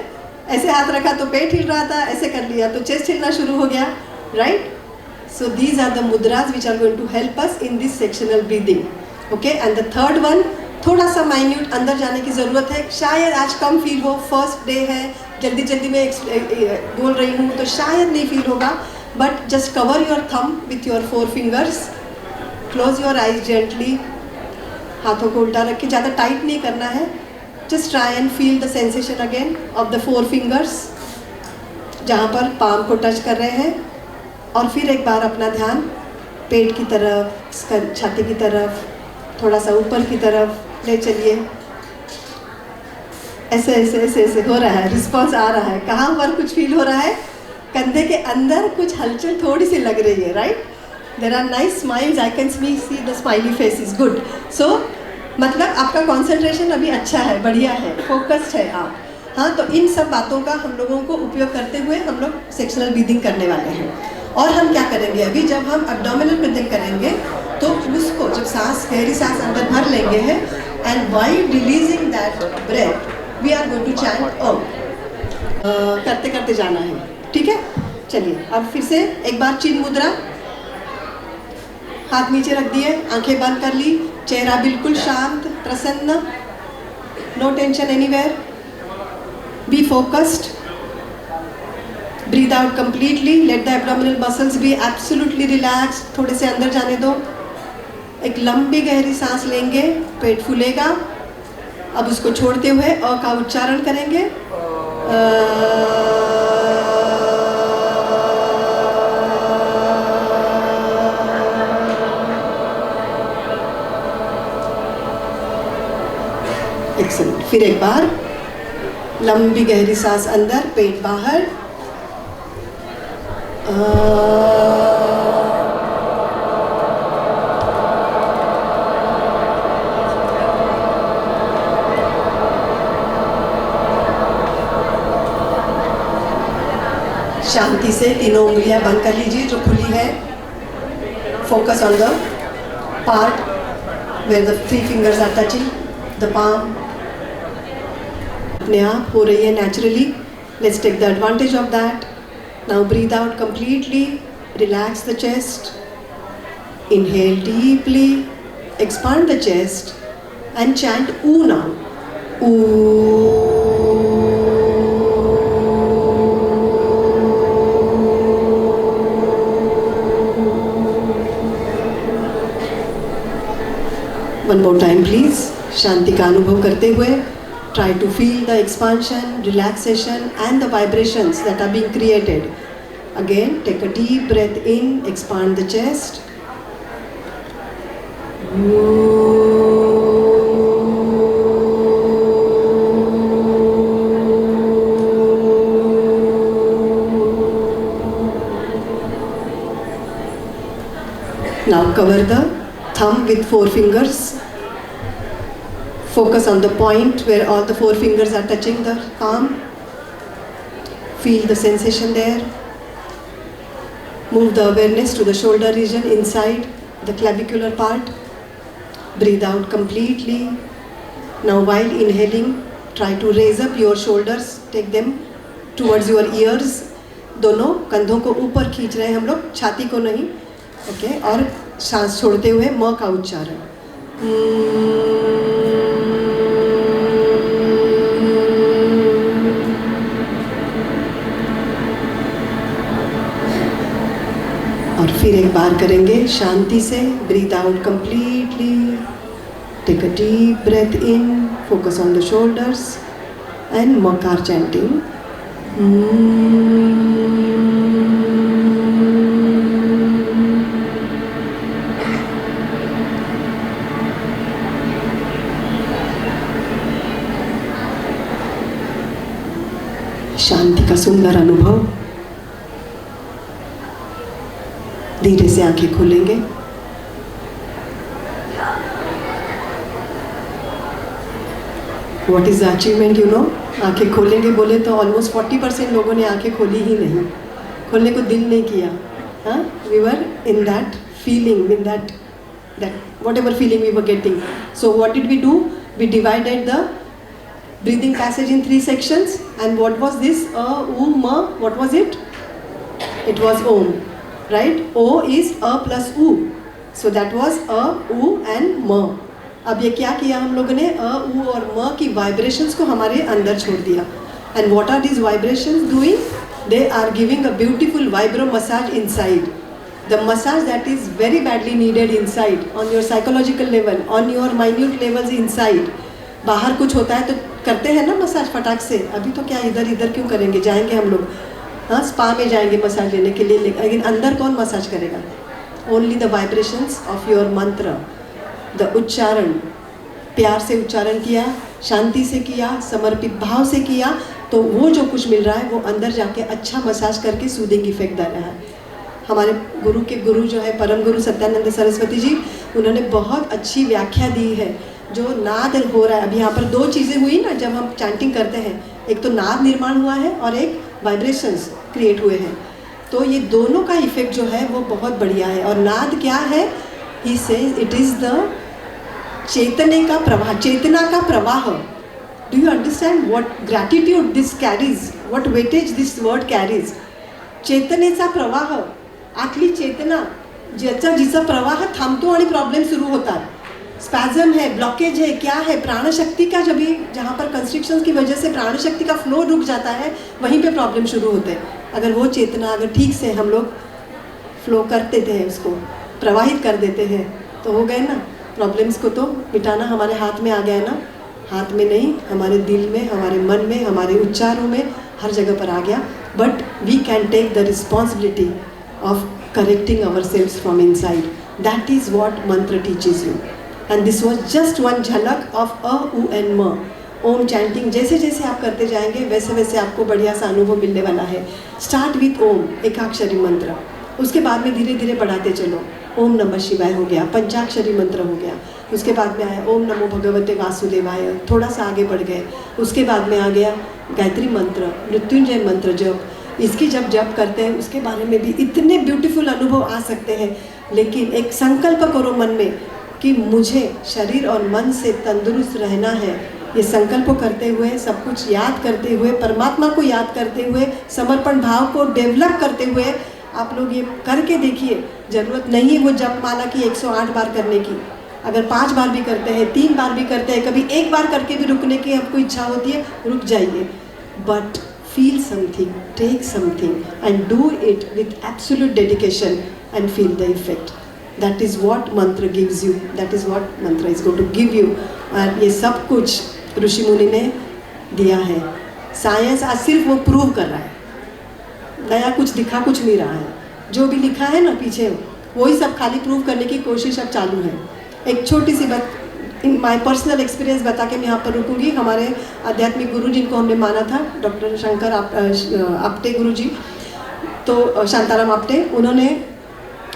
D: ऐसे हाथ रखा तो पेट हिल रहा था, ऐसे कर लिया तो चेस्ट हिलना शुरू हो गया, right? So these are the mudras which are going to help us in this sectional breathing. Okay, and the third one, थोड़ा सा माइन्यूट अंदर जाने की ज़रूरत है. शायद आज कम फील हो, फर्स्ट डे है, जल्दी जल्दी में बोल रही हूँ तो शायद नहीं फील होगा. But just cover your thumb with your 4 fingers, close your eyes gently. हाथों को उल्टा रख के, ज़्यादा टाइट नहीं करना है. Just try and feel the sensation again of the 4 fingers जहाँ पर पाम को टच कर रहे हैं. और फिर एक बार अपना ध्यान पेट की तरफ, छाती की तरफ, थोड़ा सा ऊपर की तरफ ले चलिए. ऐसे ऐसे ऐसे ऐसे हो रहा है, रिस्पॉन्स आ रहा है. कहाँ पर कुछ फील हो रहा है? कंधे के अंदर कुछ हलचल थोड़ी सी लग रही है, right? There are nice smiles, I can see the smiley face is good. So मतलब आपका कॉन्सेंट्रेशन अभी अच्छा है, बढ़िया है, फोकस्ड है आप. हाँ, तो इन सब बातों का हम लोगों को उपयोग करते हुए हम लोग सेक्शनल ब्रीदिंग करने वाले हैं. और हम क्या करेंगे अभी, जब हम एब्डोमिनल ब्रीदिंग करेंगे तो उसको जब सांस, गहरी सांस अंदर भर लेंगे है, and while releasing that breath we are going to chant Om. करते करते जाना है, ठीक है? चलिए अब फिर से एक बार चिन्ह मुद्रा. हाथ नीचे रख दिए, आंखें बंद कर ली, चेहरा बिल्कुल शांत, प्रसन्न, no tension anywhere. Be focused. Breathe out completely. Let the abdominal muscles be absolutely relaxed. थोड़े से अंदर जाने दो. एक लंबी गहरी सांस लेंगे, पेट फूलेगा. अब उसको छोड़ते हुए अ का उच्चारण करेंगे. एक्सेलेंट. फिर एक बार लंबी गहरी सांस अंदर, पेट बाहर. शांति से तीनों उंगलियां बंद कर लीजिए जो खुली है. Focus on the part where the 3 fingers are touching the palm. अपने आप हो रही है naturally. Let's take the advantage of that. Now breathe out completely. Relax the chest. Inhale deeply. Expand the chest and chant ऊ now. ऊ. One more time please. शांति का अनुभव करते हुए try to feel the expansion, relaxation and the vibrations that are being created. Again, take a deep breath in, expand the chest. Now cover the thumb with 4 fingers. Focus on the point where all the 4 fingers are touching the palm. Feel the sensation there. Move the awareness to the shoulder region inside the clavicular part. Breathe out completely. Now while inhaling, try to raise up your shoulders. Take them towards your ears. दोनों कंधों को ऊपर खींच रहे हैं हम लोग, छाती को नहीं. ओके. और सांस छोड़ते हुए म का उच्चारण. और फिर एक बार करेंगे शांति से. Breathe out completely. Take a deep breath in. Focus on the shoulders and makar chanting. शांति का सुंदर अनुभव. धीरे से आंखें खोलेंगे. What is the achievement you know. आंखें खोलेंगे बोले तो ऑलमोस्ट 40% लोगों ने आंखें खोली ही नहीं, खोलने को दिल नहीं किया. हाँ, we were in that feeling, in that whatever feeling we were getting. So what did we do. We divided the breathing passage in 3 sections. And what was this? U, ma. What was it? It was Om. Right? O is A plus U. So that was A, U and Ma. अब ये क्या किया हम लोगों ने. A, U और Ma की vibrations को हमारे अंदर छोड़ दिया. And what are these vibrations doing? They are giving a beautiful vibro massage inside. The massage that is very badly needed inside, on your psychological level, on your minute levels inside. बाहर कुछ होता है तो करते हैं ना massage फटाक से. अभी तो क्या इधर इधर क्यों करेंगे. जाएंगे हम लोग, हाँ, स्पा में जाएंगे मसाज लेने के लिए, लेकिन अंदर कौन मसाज करेगा. Only the vibrations of your मंत्र. द उच्चारण, प्यार से उच्चारण किया, शांति से किया, समर्पित भाव से किया, तो वो जो कुछ मिल रहा है वो अंदर जाके अच्छा मसाज करके सूदिंग इफेक्ट दे रहा है. हमारे गुरु के गुरु जो है परम गुरु सत्यानंद सरस्वती जी, उन्होंने बहुत अच्छी व्याख्या दी है. जो नाद हो रहा है अभी यहाँ पर 2 चीज़ें हुई ना जब हम चैंटिंग करते हैं. एक तो नाद निर्माण हुआ है और एक वाइब्रेशंस क्रिएट हुए हैं. तो ये दोनों का इफेक्ट जो है वो बहुत बढ़िया है. और नाद क्या है. He says it is the चेतने का प्रवाह, चेतना का प्रवाह. Do you understand what gratitude this carries, what weightage this word carries. चेतनेचा प्रवाह, आतली चेतना, जिचा प्रवाह थांबतो आणि प्रॉब्लेम सुरू होतात. स्पैज़म है, ब्लॉकेज है, क्या है. प्राणशक्ति का जब भी जहाँ पर कंस्ट्रिक्शंस की वजह से प्राणशक्ति का फ्लो रुक जाता है, वहीं पे प्रॉब्लम शुरू होते हैं. अगर वो चेतना अगर ठीक से हम लोग फ्लो करते थे, उसको प्रवाहित कर देते हैं, तो हो गए ना. प्रॉब्लम्स को तो मिटाना हमारे हाथ में आ गया ना. हाथ में नहीं, हमारे दिल में, हमारे मन में, हमारे उच्चारों में, हर जगह पर आ गया. But we can take the responsibility of correcting ourselves from inside. That is what mantra teaches you. And this was just one झलक ऑफ अ उ एंड म. ओम चैंटिंग जैसे जैसे आप करते जाएंगे वैसे वैसे आपको बढ़िया सा अनुभव मिलने वाला है. स्टार्ट विथ ओम, एकाक्षरी मंत्र. उसके बाद में धीरे धीरे बढ़ाते चलो. ओम नमः शिवाय हो गया, पंचाक्षरी मंत्र हो गया. उसके बाद में आया ओम नमो भगवते वासुदेवाय, थोड़ा सा आगे बढ़ गए. उसके बाद में आ गया गायत्री मंत्र, मृत्युंजय मंत्र जप. इसकी जब जप करते हैं उसके बारे में भी इतने ब्यूटीफुल अनुभव आ सकते हैं. लेकिन एक संकल्प करो मन में कि मुझे शरीर और मन से तंदुरुस्त रहना है. ये संकल्प करते हुए, सब कुछ याद करते हुए, परमात्मा को याद करते हुए, समर्पण भाव को डेवलप करते हुए आप लोग ये करके देखिए. ज़रूरत नहीं है वो जप माला की 108 बार करने की. अगर 5 बार भी करते हैं, 3 बार भी करते हैं, कभी 1 बार करके भी रुकने की आपको इच्छा होती है, रुक जाइए. But feel something, take something and do it with absolute dedication and feel the effect. That is what mantra gives you. That is what mantra is going to give you. और ये सब कुछ ऋषि मुनि ने दिया है. साइंस आज सिर्फ वो प्रूव कर रहा है, नया कुछ दिखा कुछ नहीं रहा है. जो भी लिखा है ना पीछे वही सब खाली प्रूव करने की कोशिश अब चालू है. एक छोटी सी बात, इन माय पर्सनल एक्सपीरियंस बता के मैं यहाँ पर रुकूंगी. हमारे आध्यात्मिक गुरु जिनको हमने माना था, डॉक्टर शंकर आपटे गुरु जी, तो शांताराम आपटे, उन्होंने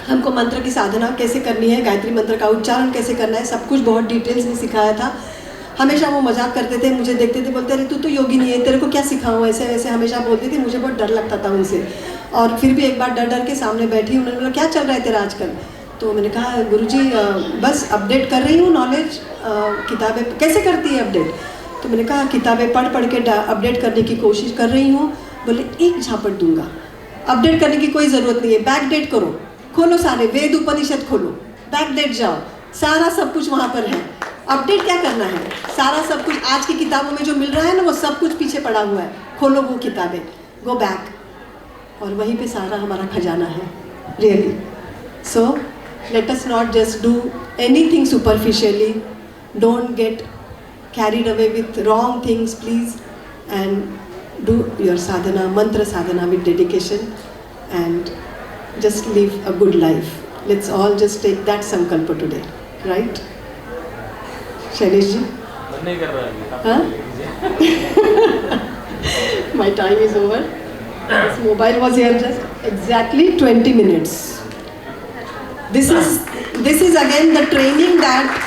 D: हमको मंत्र की साधना कैसे करनी है, गायत्री मंत्र का उच्चारण कैसे करना है, सब कुछ बहुत डिटेल्स में सिखाया था. हमेशा वो मजाक करते थे, मुझे देखते थे, बोलते अरे तू तो योगी नहीं है, तेरे को क्या सिखाऊँ, ऐसे ऐसे हमेशा बोलते थे. मुझे बहुत डर लगता था उनसे. और फिर भी एक बार डर डर के सामने बैठी, उन्होंने बोला क्या चल रहा है तेरा आजकल. तो मैंने कहा गुरुजी बस अपडेट कर रही हूँ नॉलेज. किताबें कैसे करती है अपडेट. तो मैंने कहा किताबें पढ़ पढ़ के अपडेट करने की कोशिश कर रही हूँ. बोले एक झापट दूंगा, अपडेट करने की कोई ज़रूरत नहीं है, बैक डेट करो, खोलो सारे वेद उपनिषद खोलो, बैक डेट जाओ, सारा सब कुछ वहाँ पर है. अपडेट क्या करना है, सारा सब कुछ आज की किताबों में जो मिल रहा है ना वो सब कुछ पीछे पड़ा हुआ है. खोलो वो किताबें, गो बैक, और वहीं पे सारा हमारा खजाना है really. So let us not just do anything superficially. Don't get carried away with wrong things, please, and do your sadhana, mantra sadhana with dedication, and just live a good life. Let's all just take that sankalpa today, right? Shailesh ji?
A: नहीं कर रहा है.
D: My time is over. This mobile was here just exactly 20 minutes. This is again the training that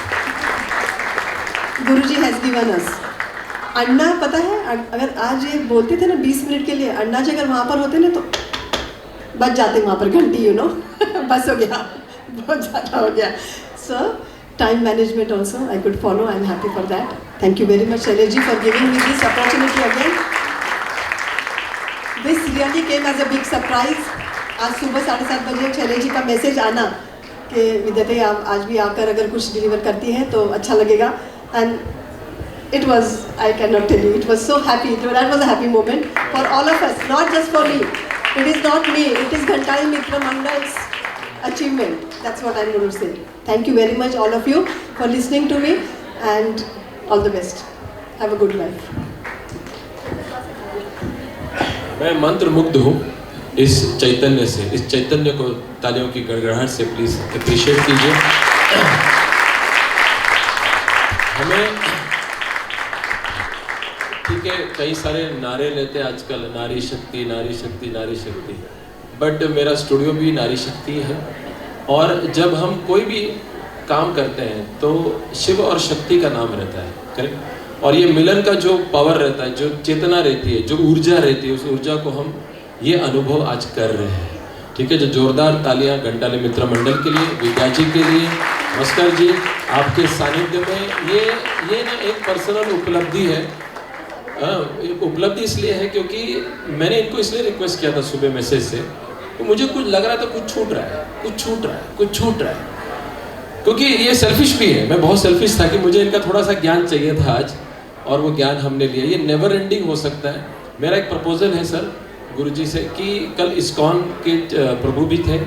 D: Guruji has given us. अन्ना पता है, अगर आज ये बोलते थे ना 20 मिनट के लिए, अन्ना जी अगर वहाँ पर होते ना तो बच जाते वहाँ पर घंटी, यू नो. बस हो गया, बहुत ज़्यादा हो गया. So time management also I could follow. I am happy for that. Thank you very much Shailesh ji for giving me this opportunity again. This really came as a big surprise. आज सुबह 7:30 बजे शैलेश जी का message आना कि विद्यार्थी आप आज भी आकर अगर कुछ डिलीवर करती हैं तो अच्छा लगेगा. And it was, I can not tell you, it was so happy. That was a happy moment for all of us, not just for me. It is not me, it is Ghantali Mitra Mandal's achievement. That's what I'm going to say. Thank you very much all of you for listening to me, and all the best. Have a good life.
A: मैं मंत्र मुग्ध हूँ इस चैतन्य से. इस चैतन्य को तालियों की गड़गड़ाहट से प्लीज अप्रिशिएट कीजिए. हमें ठीक है, कई सारे नारे लेते हैं आजकल, नारी शक्ति नारी शक्ति नारी शक्ति, बट मेरा स्टूडियो भी नारी शक्ति है. और जब हम कोई भी काम करते हैं तो शिव और शक्ति का नाम रहता है, करेक्ट. और ये मिलन का जो पावर रहता है, जो चेतना रहती है, जो ऊर्जा रहती है, उस ऊर्जा को हम ये अनुभव आज कर रहे हैं. ठीक है, जो जोरदार तालियां घंटाली मित्र मंडल के लिए, विद्या जी के लिए, नमस्कार जी, आपके सानिध्य में ये ना एक पर्सनल उपलब्धि है. एक उपलब्धि इसलिए है क्योंकि मैंने इनको इसलिए रिक्वेस्ट किया था सुबह मैसेज से, तो मुझे कुछ लग रहा था कुछ छूट रहा है, कुछ छूट रहा है, कुछ छूट रहा है. क्योंकि ये सेल्फिश भी है, मैं बहुत सेल्फिश था कि मुझे इनका थोड़ा सा ज्ञान चाहिए था आज, और वो ज्ञान हमने लिया. ये नेवर एंडिंग हो सकता है. मेरा एक प्रपोजल है सर गुरुजी से कि कल इस्कॉन के प्रभु भी थे,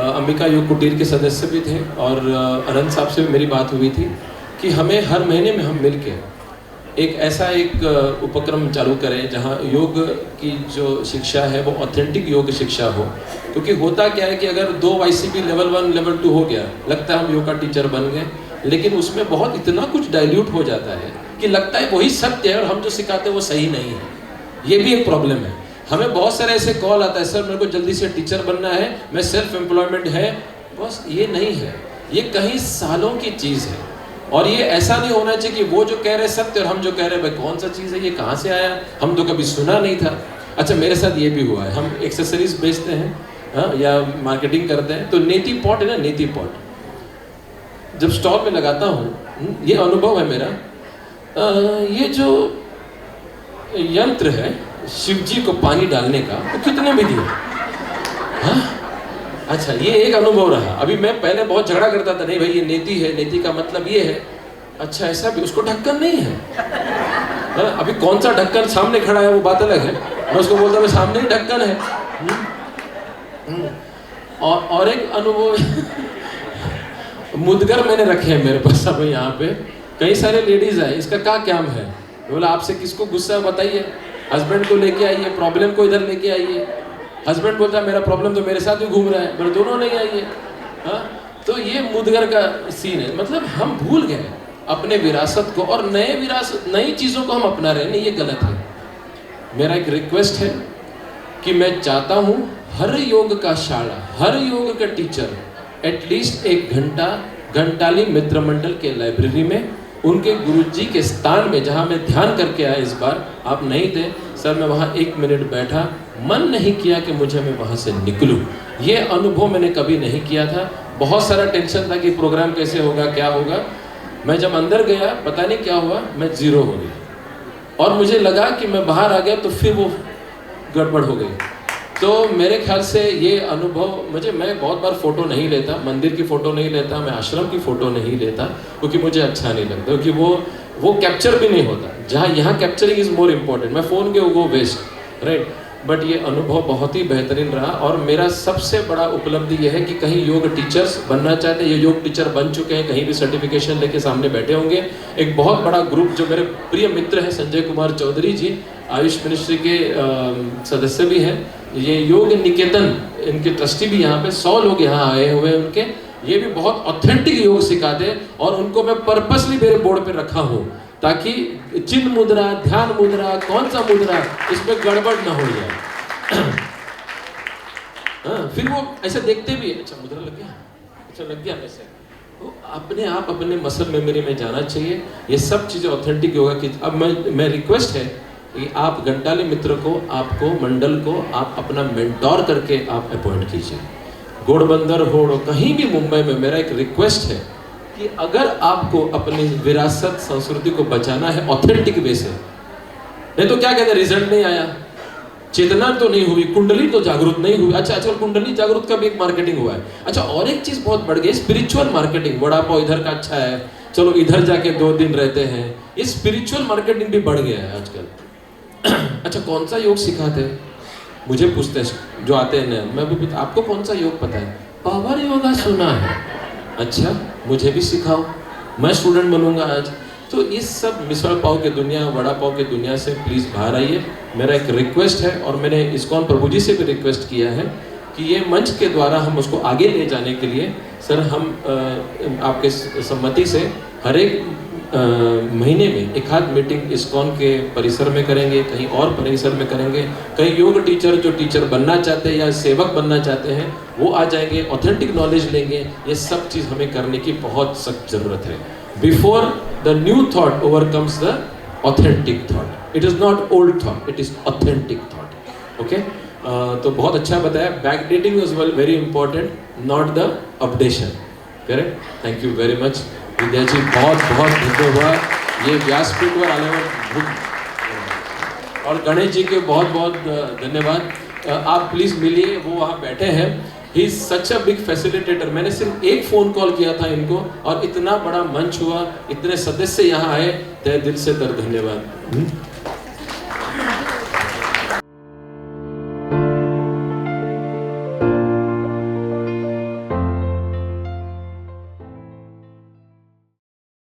A: अंबिका योग कुटीर के सदस्य भी थे, और अनंत साहब से मेरी बात हुई थी कि हमें हर महीने में हम मिल के एक ऐसा एक उपक्रम चालू करें जहाँ योग की जो शिक्षा है वो ऑथेंटिक योग शिक्षा हो. क्योंकि होता क्या है कि अगर 2 YCP लेवल 1 लेवल 2 हो गया, लगता है हम योग का टीचर बन गए, लेकिन उसमें बहुत इतना कुछ डाइल्यूट हो जाता है कि लगता है वही सत्य है और हम जो सिखाते हैं वो सही नहीं है। ये भी एक प्रॉब्लम है। हमें बहुत सारे ऐसे कॉल आता है, सर मेरे को जल्दी से टीचर बनना है, मैं सेल्फ एम्प्लॉयमेंट है। बस ये नहीं है, ये कई सालों की चीज़ है। और ये ऐसा नहीं होना चाहिए कि वो जो कह रहे सत्य और हम जो कह रहे हैं भाई कौन सा चीज़ है, ये कहाँ से आया, हम तो कभी सुना नहीं था। अच्छा, मेरे साथ ये भी हुआ है, हम एक्सेसरीज बेचते हैं, हाँ, या मार्केटिंग करते हैं, तो नेती पॉट है ना, नेती पॉट जब स्टॉल में लगाता हूँ, ये अनुभव है मेरा। ये जो यंत्र है शिव जी को पानी डालने का, वो कितने में दिया? हाँ, अच्छा, ये एक अनुभव रहा। अभी मैं पहले बहुत झगड़ा करता था, नहीं भाई ये नेति है, नेति का मतलब ये है। अच्छा, ऐसा भी, उसको ढक्कन नहीं है। हाँ, अभी कौन सा ढक्कन सामने खड़ा है वो बात अलग है, मैं उसको बोलता हूँ सामने ही ढक्कन है। और एक अनुभव मुदगर मैंने रखे हैं मेरे पास अब यहाँ पे, कई सारे लेडीज है, इसका क्या काम है? बोला आपसे किसको गुस्सा है बताइए, हस्बैंड को लेके आइए, प्रॉब्लम को इधर लेके आइए। हस्बैंड बोलता है मेरा प्रॉब्लम तो मेरे साथ ही घूम रहा है, मेरे दोनों नहीं आइए। हाँ, तो ये मुदगर का सीन है। मतलब हम भूल गए अपने विरासत को और नई चीज़ों को हम अपना रहे हैं, नहीं, ये गलत है। मेरा एक रिक्वेस्ट है कि मैं चाहता हूँ हर योग का शाला, हर योग का टीचर एटलीस्ट 1 घंटा घंटाली मित्र मंडल के लाइब्रेरी में उनके गुरुजी के स्थान में, जहाँ मैं ध्यान करके आया इस बार, आप नहीं थे सर, मैं वहाँ 1 मिनट बैठा, मन नहीं किया कि मुझे मैं वहाँ से निकलूँ। ये अनुभव मैंने कभी नहीं किया था। बहुत सारा टेंशन था कि प्रोग्राम कैसे होगा, क्या होगा। मैं जब अंदर गया, पता नहीं क्या हुआ, मैं जीरो हो गया और मुझे लगा कि मैं बाहर आ गया तो फिर वो गड़बड़ हो गई। तो मेरे ख्याल से ये अनुभव मैं बहुत बार फ़ोटो नहीं लेता, मंदिर की फ़ोटो नहीं लेता, मैं आश्रम की फ़ोटो नहीं लेता, क्योंकि मुझे अच्छा नहीं लगता, क्योंकि वो कैप्चर भी नहीं होता। जहाँ यहाँ कैप्चरिंग इज़ मोर इम्पोर्टेंट, मैं फ़ोन के वो वेस्ट, राइट। बट ये अनुभव बहुत ही बेहतरीन रहा और मेरा सबसे बड़ा उपलब्धि ये है कि कहीं योग टीचर्स बनना चाहते हैं, ये योग टीचर बन चुके हैं, कहीं भी सर्टिफिकेशन लेके सामने बैठे होंगे। एक बहुत बड़ा ग्रुप जो मेरे प्रिय मित्र हैं, संजय कुमार चौधरी जी, आयुष मिनिस्ट्री के सदस्य भी हैं, ये योग निकेतन इनके ट्रस्टी भी यहाँ पे 100 लोग यहाँ आए हुए हैं उनके, ये भी बहुत ऑथेंटिक योग सिखाते हैं और उनको मैं पर्पसली मेरे बोर्ड पे रखा हूँ ताकि चिन्ह मुद्रा, ध्यान मुद्रा, कौन सा मुद्रा, इसमें गड़बड़ ना हो जाए। हाँ, फिर वो ऐसे देखते भी, अच्छा मुद्रा लग गया, अच्छा लग गया, वैसे तो अपने आप अपने मसल मेमोरी में जाना चाहिए। ये सब चीज़ें ऑथेंटिक योगा की। अब मैं रिक्वेस्ट है कि आप घंटाली मित्र को, आपको मंडल को आप अपना मेंटोर करके आप अपॉइंट कीजिए। घोड़बंदर हो कहीं भी मुंबई में, मेरा एक रिक्वेस्ट है कि अगर आपको अपनी विरासत संस्कृति को बचाना है ऑथेंटिक वे से, नहीं तो क्या कहते, रिजल्ट नहीं आया, चेतना तो नहीं हुई, कुंडली तो जागरूक नहीं हुई। अच्छा, आजकल कुंडली जागरूक का भी एक मार्केटिंग हुआ है। अच्छा, और एक चीज बहुत बढ़ गई, स्पिरिचुअल मार्केटिंग। वड़ा पाव इधर का अच्छा है, चलो इधर जाके 2 दिन रहते हैं, ये स्पिरिचुअल मार्केटिंग भी बढ़ गया है आजकल। अच्छा, कौन सा योग सिखाते हैं, मुझे पूछते हैं जो आते हैं, मैं भी पूछता आपको कौन सा योग पता है? पावर योगा सुना है, अच्छा मुझे भी सिखाओ, मैं स्टूडेंट बनूंगा आज। तो इस सब मिसल पाव की दुनिया, वड़ा पाव की दुनिया से प्लीज़ बाहर आइए, मेरा एक रिक्वेस्ट है। और मैंने इस्कॉन प्रभु जी से भी रिक्वेस्ट किया है कि ये मंच के द्वारा हम उसको आगे ले जाने के लिए सर हम आपके सम्मति से हर एक महीने में 1 आध मीटिंग इस्कॉन के परिसर में करेंगे, कहीं और परिसर में करेंगे। कहीं योग टीचर जो टीचर बनना चाहते हैं या सेवक बनना चाहते हैं वो आ जाएंगे, ऑथेंटिक नॉलेज लेंगे। ये सब चीज़ हमें करने की बहुत सख्त ज़रूरत है। Before the new thought overcomes the authentic thought, it is not old thought, it is authentic thought. Okay, तो बहुत अच्छा बताया। Back dating is very important, not the updation, correct. Thank you very much Vidya ji, बहुत बहुत धन्यवाद ये व्यासपीठवर आल्यावर। और गणेश जी के बहुत बहुत धन्यवाद। आप प्लीज़ मिलिए, वो वहाँ बैठे हैं। He is such a big facilitator. मैंने सिर्फ एक फ़ोन कॉल किया था इनको और इतना बड़ा मंच हुआ, इतने सदस्य यहाँ आए, तहे दिल से धन्यवाद।